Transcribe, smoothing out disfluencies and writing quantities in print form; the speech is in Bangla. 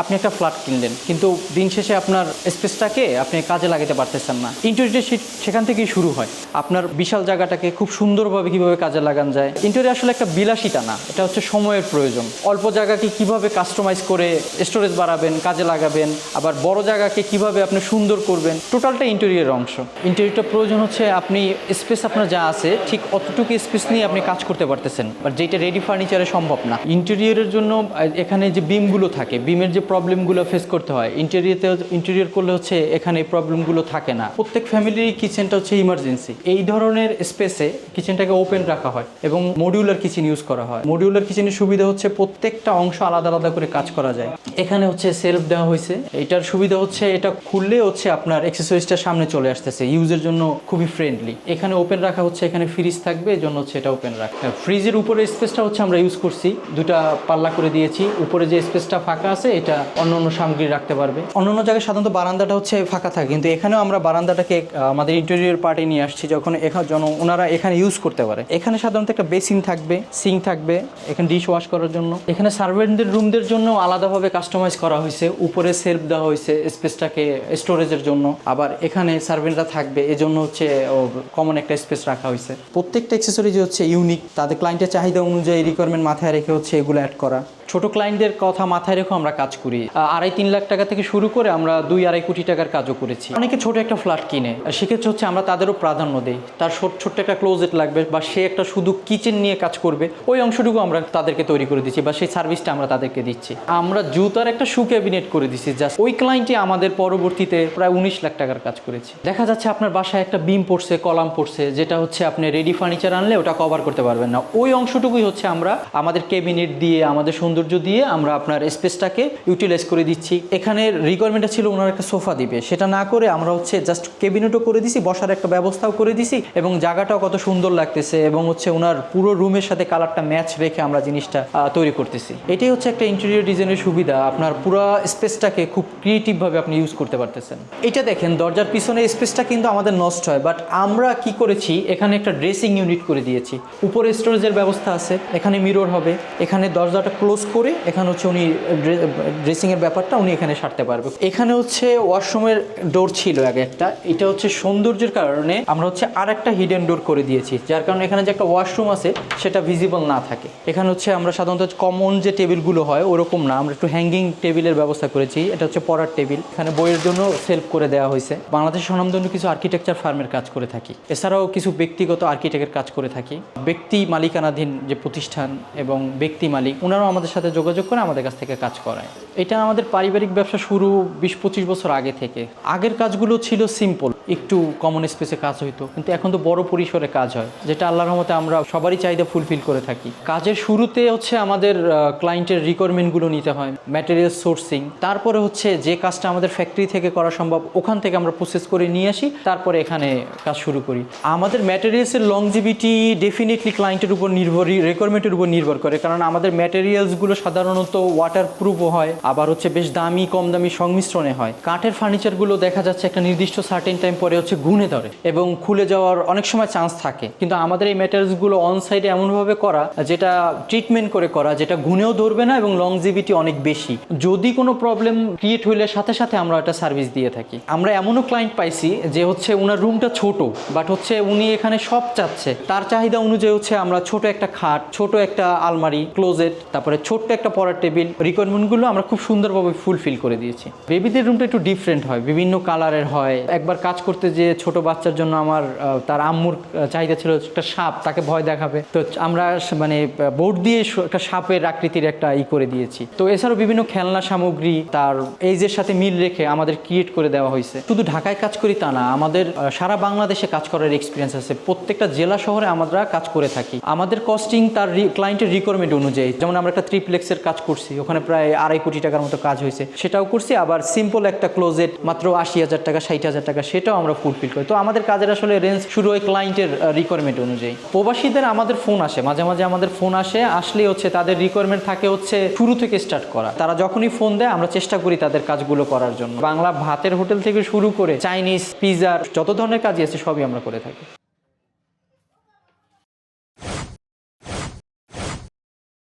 আপনি একটা ফ্ল্যাট কিনলেন, কিন্তু দিন শেষে আপনার স্পেসটাকে আপনি কাজে লাগাতে পারতেছেন না। ইন্টেরিয়র সেখান থেকেই শুরু হয়। আপনার বিশাল জায়গাটাকে খুব সুন্দরভাবে কীভাবে কাজে লাগানো যায়। ইন্টেরিয়র আসলে একটা বিলাসিতা না, এটা হচ্ছে সময়ের প্রয়োজন। অল্প জায়গাকে কীভাবে কাস্টমাইজ করে স্টোরেজ বাড়াবেন, কাজে লাগাবেন, আবার বড় জায়গাকে কীভাবে আপনি সুন্দর করবেন, টোটালটা ইন্টেরিয়রের অংশ। ইন্টেরিয়রটা প্রয়োজন হচ্ছে আপনি স্পেস আপনার যা আছে ঠিক অতটুকু স্পেস নিয়ে আপনি কাজ করতে পারতেছেন, বাট যেটা রেডি ফার্নিচারে সম্ভব না। ইন্টেরিয়রের জন্য এখানে যে বিমগুলো থাকে, বিমের যে প্রবলেমগুলো ফেস করতে হয়, ইন্টেরিয়র করলে হচ্ছে এখানে এই প্রবলেমগুলো থাকে না। প্রত্যেক ফ্যামিলির কিচেনটা হচ্ছে ইমার্জেন্সি। এই ধরনের স্পেসে কিচেনটাকে ওপেন রাখা হয় এবং মডিউলার কিচেন ইউজ করা হয়। মডিউলার কিচেনের সুবিধা হচ্ছে প্রত্যেকটা অংশ আলাদা আলাদা করে কাজ করা যায়। এখানে হচ্ছে সেলফ দেওয়া হয়েছে। এটার সুবিধা হচ্ছে এটা খুললে হচ্ছে আপনার অ্যাক্সেসরিজটা সামনে চলে আসতেছে, ইউজের জন্য খুবই ফ্রেন্ডলি। এখানে ওপেন রাখা হচ্ছে, এখানে ফ্রিজ থাকবে, এই জন্য হচ্ছে এটা ওপেন রাখা। ফ্রিজের উপরে স্পেসটা হচ্ছে আমরা ইউজ করছি, দুটা পাল্লা করে দিয়েছি। উপরে যে স্পেসটা ফাঁকা আছে এটা অন্য সামগ্রী রাখতে পারবে। অন্য জায়গায় সাধারণত বারান্দাটা হচ্ছে ফাঁকা থাকে, কিন্তু এখানেও আমরা বারান্দাটাকে আমাদের ইন্টেরিয়র পার্টে নিয়ে আসছি, যখন ওনারা এখানে ইউজ করতে পারে। এখানে সাধারণত একটা বেসিন থাকবে, সিঙ্ক থাকবে, এখানে ডিশ ওয়াশ করার জন্য। এখানে সার্ভেন্টদের রুমদের জন্য আলাদাভাবে কাস্টমাইজ করা হয়েছে, উপরে সেলফ দেওয়া হয়েছে স্পেসটাকে স্টোরেজের জন্য। আবার এখানে সার্ভেন্টরা থাকবে, এজন্য হচ্ছে কমন একটা স্পেস রাখা হয়েছে। প্রত্যেকটা অ্যাক্সেসরিজ হচ্ছে ইউনিক, তাদের ক্লায়েন্টের চাহিদা অনুযায়ী রিকোয়ারমেন্ট মাথায় রেখে হচ্ছে এগুলো অ্যাড করা। ছোট ক্লায়েন্টদের কথা মাথায় রেখে আমরা কাজ করি। 2.5-3 লাখ টাকা থেকে শুরু করে আমরা 2-2.5 কোটি টাকার কাজও করেছি। অনেকে ছোট একটা ফ্ল্যাট কিনে, সেক্ষেত্রে হচ্ছে আমরা তাদেরও প্রাধান্য দিই। তার ছোট্ট একটা ক্লোজেট লাগবে, বা সে একটা শুধু কিচেন নিয়ে কাজ করবে, ওই অংশটুকু আমরা তাদেরকে তৈরি করে দিচ্ছি, বা সেই সার্ভিসটা আমরা তাদেরকে দিচ্ছি। আমরা জুতার একটা শু ক্যাবিনেট করে দিচ্ছি, জাস্ট ওই ক্লায়েন্টই আমাদের পরবর্তীতে প্রায় 19 লাখ টাকার কাজ করেছি। দেখা যাচ্ছে আপনার বাসায় একটা বিম পড়ছে, কলাম পড়ছে, যেটা হচ্ছে আপনি রেডি ফার্নিচার আনলে ওটা কভার করতে পারবেন না। ওই অংশটুকুই হচ্ছে আমরা আমাদের ক্যাবিনেট দিয়ে, আমাদের সৌন্দর্য দিয়ে আমরা আপনার স্পেসটাকে ইউটিলাইজ করে দিচ্ছি। এখানে রিকোয়ারমেন্টটা ছিল ওনার একটা সোফা দিবে, সেটা না করে আমরা হচ্ছে জাস্ট ক্যাবিনেটও করে দিছি, বসার একটা ব্যবস্থাও করে দিছি, এবং জায়গাটাও কত সুন্দর লাগতেছে, এবং হচ্ছে ওনার পুরো রুমের সাথে কালারটা ম্যাচ রেখে আমরা জিনিসটা তৈরি করতেছি। এটাই হচ্ছে একটা ইন্টেরিয়র ডিজাইনের সুবিধা, আপনার পুরো স্পেসটাকে খুব ক্রিয়েটিভভাবে আপনি ইউজ করতে পারতেছেন। এটা দেখেন, দরজার পিছনে স্পেসটা কিন্তু আমাদের নষ্ট হয়, বাট আমরা কি করেছি, এখানে একটা ড্রেসিং ইউনিট করে দিয়েছি। উপরে স্টোরেজের ব্যবস্থা আছে, এখানে মিরর হবে, এখানে দরজাটা ক্লোজ করে এখানে হচ্ছে উনি ড্রেসিংয়ের ব্যাপারটা উনি এখানে সারতে পারবে। এখানে হচ্ছে ওয়াশরুমের ডোর ছিল আগে একটা, এটা হচ্ছে সৌন্দর্যের কারণে আমরা হচ্ছে আর একটা হিডেন ডোর করে দিয়েছি, যার কারণে এখানে যে একটা ওয়াশরুম আছে সেটা ভিজিবল না থাকে। এখানে হচ্ছে আমরা সাধারণত কমন যে টেবিলগুলো হয় ওরকম না, আমরা একটু হ্যাঙ্গিং টেবিলের ব্যবস্থা করেছি। এটা হচ্ছে পড়ার টেবিল, এখানে বইয়ের জন্য সেলফ করে দেওয়া হয়েছে। বাংলাদেশের স্বনামধন্য কিছু আর্কিটেকচার ফার্মের কাজ করে থাকি, এছাড়াও কিছু ব্যক্তিগত আর্কিটেক্টের কাজ করে থাকি। ব্যক্তি মালিকানাধীন যে প্রতিষ্ঠান এবং ব্যক্তি মালিক, ওনারাও আমাদের সাথে যোগাযোগ করে আমাদের কাছ থেকে কাজ করায়। এটা আমাদের পারিবারিক ব্যবসা শুরু 20-25 বছর আগে থেকে। আগের কাজগুলো ছিল সিম্পল, একটু কমন স্পেসে কাজ হইতো, কিন্তু এখন তো বড় পরিসরে কাজ হয়, যেটা আল্লাহর রহমতে আমরা সবারই চাহিদা ফুলফিল করে থাকি। কাজের শুরুতে হচ্ছে আমাদের ক্লায়েন্টের রিকোয়ারমেন্টগুলো নিতে হয়, ম্যাটেরিয়াল সোর্সিং, তারপরে হচ্ছে যে কাজটা আমাদের ফ্যাক্টরি থেকে করা সম্ভব ওখান থেকে আমরা প্রসেস করে নিয়ে আসি, তারপরে এখানে কাজ শুরু করি। আমাদের ম্যাটেরিয়ালসের লংজিভিটি ডেফিনেটলি ক্লায়েন্টের উপর রিকোয়ারমেন্টের উপর নির্ভর করে, কারণ আমাদের ম্যাটেরিয়ালসগুলো সাধারণত ওয়াটারপ্রুফও হয়, আবার হচ্ছে বেশ দামি কম দামি সংমিশ্রণে হয়। কাঠের ফার্নিচারগুলো দেখা যাচ্ছে একটা নির্দিষ্ট সার্টেন টাইম পরে হচ্ছে ঘুনে ধরে এবং খুলে যাওয়ার অনেক সময় চান্স থাকে, কিন্তু আমাদের এই ম্যাটেরিয়ালসগুলো অন সাইডে এমনভাবে করা, যেটা ট্রিটমেন্ট করে করা, যেটা ঘুনেও ধরবে না এবং লংজিভিটি অনেক বেশি। যদি কোনো প্রবলেম ক্রিয়েট হইলে সাথে সাথে আমরা একটা সার্ভিস দিয়ে থাকি। আমরা এমনও ক্লায়েন্ট পাইছি যে হচ্ছে ওনার রুমটা ছোট, বাট হচ্ছে উনি এখানে সব চাচ্ছে, তার চাহিদা অনুযায়ী হচ্ছে আমরা ছোট একটা খাট, ছোট একটা আলমারি, ক্লোজেট, তারপরে ছোট্ট একটা পড়ার টেবিল, রিকোয়ারমেন্টগুলো আমরা খুব সুন্দরভাবে ফুলফিল করে দিয়েছি। বেবিদের রুমটা একটু ডিফারেন্ট হয়, বিভিন্ন কালারের হয়। একবার কাজ করতে যে ছোট বাচ্চার জন্য আমার তার আম্মুর চাহিদা ছিল একটা সাপ, তাকে ভয় দেখাবে, তো আমরা মানে বোর্ড দিয়ে একটা সাপের আকৃতির একটা করে দিয়েছি। তো এছাড়াও বিভিন্ন খেলনা সামগ্রী তার এইজের সাথে মিল রেখে আমাদের ক্রিয়েট করে দেওয়া হয়েছে। শুধু ঢাকায় কাজ করি তা না, আমাদের সারা বাংলাদেশে কাজ করার এক্সপিরিয়েন্স আছে। প্রত্যেকটা জেলা শহরে আমরা কাজ করে থাকি। আমাদের কস্টিং তার ক্লায়েন্টের রিকোয়ারমেন্ট অনুযায়ী, যেমন আমরা একটা ট্রিপ্লেক্সের কাজ করছি, ওখানে প্রায় 2.5 কোটি টাকার মতো কাজ হয়েছে, সেটাও করছি। আবার সিম্পল একটা ক্লোজেট মাত্র 80,000 টাকা 60,000 টাকা, সেটাও আমরা ফুলফিল করি। তো আমাদের কাজের আসলে রেঞ্জ শুরু হয় ক্লায়েন্টের রিকোয়ারমেন্ট অনুযায়ী। প্রবাসীদের আমাদের ফোন আসে, মাঝে মাঝে আমাদের ফোন আসলে হচ্ছে তাদের রিকোয়ারমেন্ট থাকে হচ্ছে শুরু থেকে স্টার্ট করা। তারা যখনই ফোন দেয় আমরা চেষ্টা করি তাদের কাজগুলো করার জন্য। বাংলা ভাতের হোটেল থেকে শুরু করে চাইনিজ, পিৎজার যত ধরনের কাজই আছে সবই আমরা করে থাকি।